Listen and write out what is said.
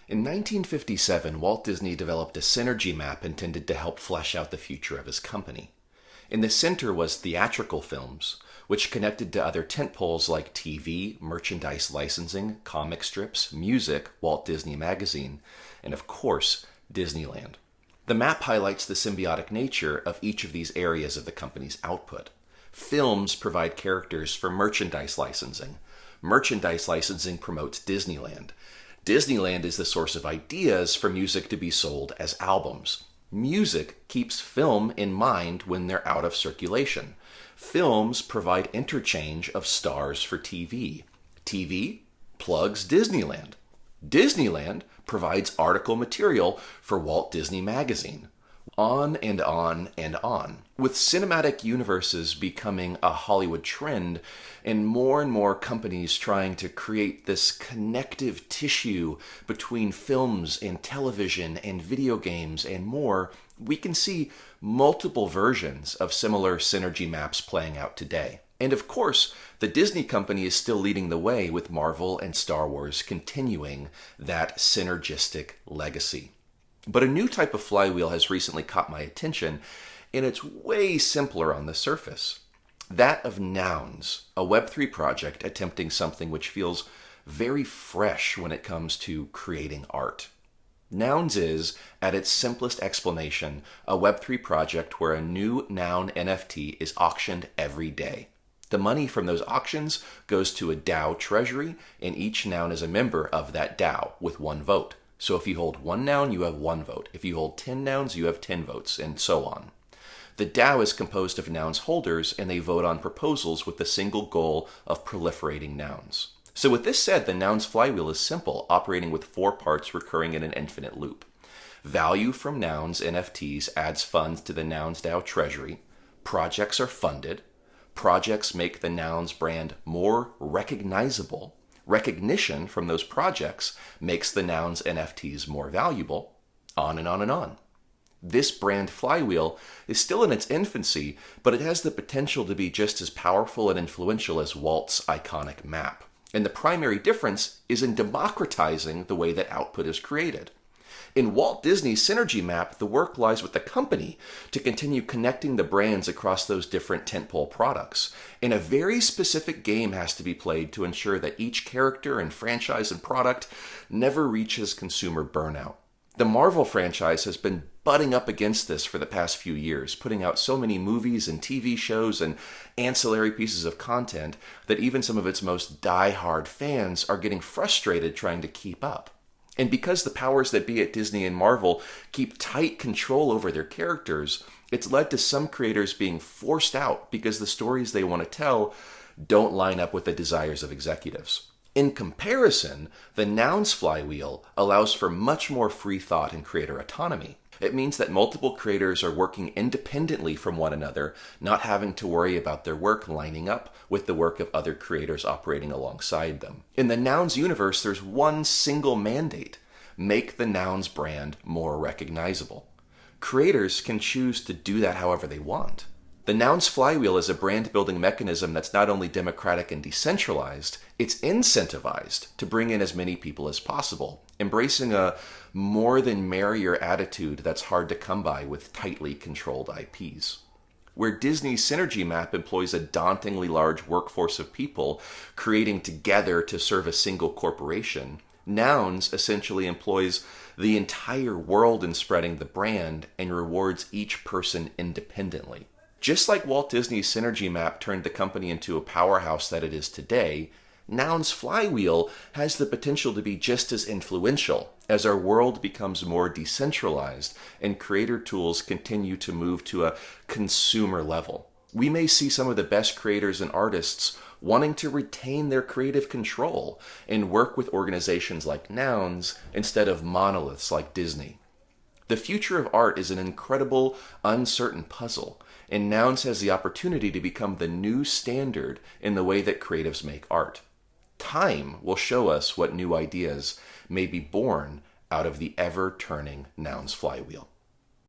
In 1957, Walt Disney developed a synergy map intended to help flesh out the future of his company. In the center was theatrical films, which connected to other tentpoles like TV, merchandise licensing, comic strips, music, Walt Disney Magazine, and of course, Disneyland. The map highlights the symbiotic nature of each of these areas of the company's output. Films provide characters for merchandise licensing. Merchandise licensing promotes Disneyland. Disneyland is the source of ideas for music to be sold as albums. Music keeps film in mind when they're out of circulation. Films provide interchange of stars for TV. TV plugs Disneyland. Disneyland provides article material for Walt Disney Magazine. On and on and on. With cinematic universes becoming a Hollywood trend and more companies trying to create this connective tissue between films and television and video games and more, we can see multiple versions of similar synergy maps playing out today. And of course, the Disney company is still leading the way with Marvel and Star Wars continuing that synergistic legacy. But a new type of flywheel has recently caught my attention, and it's way simpler on the surface. That of Nouns, a Web3 project attempting something which feels very fresh when it comes to creating art. Nouns is, at its simplest explanation, a Web3 project where a new noun NFT is auctioned every day. The money from those auctions goes to a DAO treasury, and each noun is a member of that DAO with one vote. So if you hold one noun, you have one vote. If you hold 10 nouns, you have 10 votes, and so on. The DAO is composed of nouns holders, and they vote on proposals with the single goal of proliferating nouns. So with this said, the Nouns flywheel is simple, operating with 4 parts recurring in an infinite loop. Value from Nouns NFTs adds funds to the Nouns DAO treasury. Projects are funded. Projects make the Nouns brand more recognizable. Recognition from those projects makes the Nouns NFTs more valuable, on and on and on. This brand flywheel is still in its infancy, but it has the potential to be just as powerful and influential as Walt's iconic map. And the primary difference is in democratizing the way that output is created. In Walt Disney's synergy map, the work lies with the company to continue connecting the brands across those different tentpole products. And a very specific game has to be played to ensure that each character and franchise and product never reaches consumer burnout. The Marvel franchise has been butting up against this for the past few years, putting out so many movies and TV shows and ancillary pieces of content that even some of its most die-hard fans are getting frustrated trying to keep up. And because the powers that be at Disney and Marvel keep tight control over their characters, it's led to some creators being forced out because the stories they want to tell don't line up with the desires of executives. In comparison, the Nouns flywheel allows for much more free thought and creator autonomy. It means that multiple creators are working independently from one another, not having to worry about their work lining up with the work of other creators operating alongside them. In the Nouns universe, there's one single mandate: make the Nouns brand more recognizable. Creators can choose to do that however they want. The Nouns flywheel is a brand-building mechanism that's not only democratic and decentralized, it's incentivized to bring in as many people as possible, embracing a more than merrier attitude that's hard to come by with tightly controlled IPs. Where Disney's synergy map employs a dauntingly large workforce of people creating together to serve a single corporation, Nouns essentially employs the entire world in spreading the brand and rewards each person independently. Just like Walt Disney's synergy map turned the company into a powerhouse that it is today, Nouns flywheel has the potential to be just as influential as our world becomes more decentralized and creator tools continue to move to a consumer level. We may see some of the best creators and artists wanting to retain their creative control and work with organizations like Nouns instead of monoliths like Disney. The future of art is an incredible, uncertain puzzle, and Nouns has the opportunity to become the new standard in the way that creatives make art. Time will show us what new ideas may be born out of the ever-turning Nouns flywheel.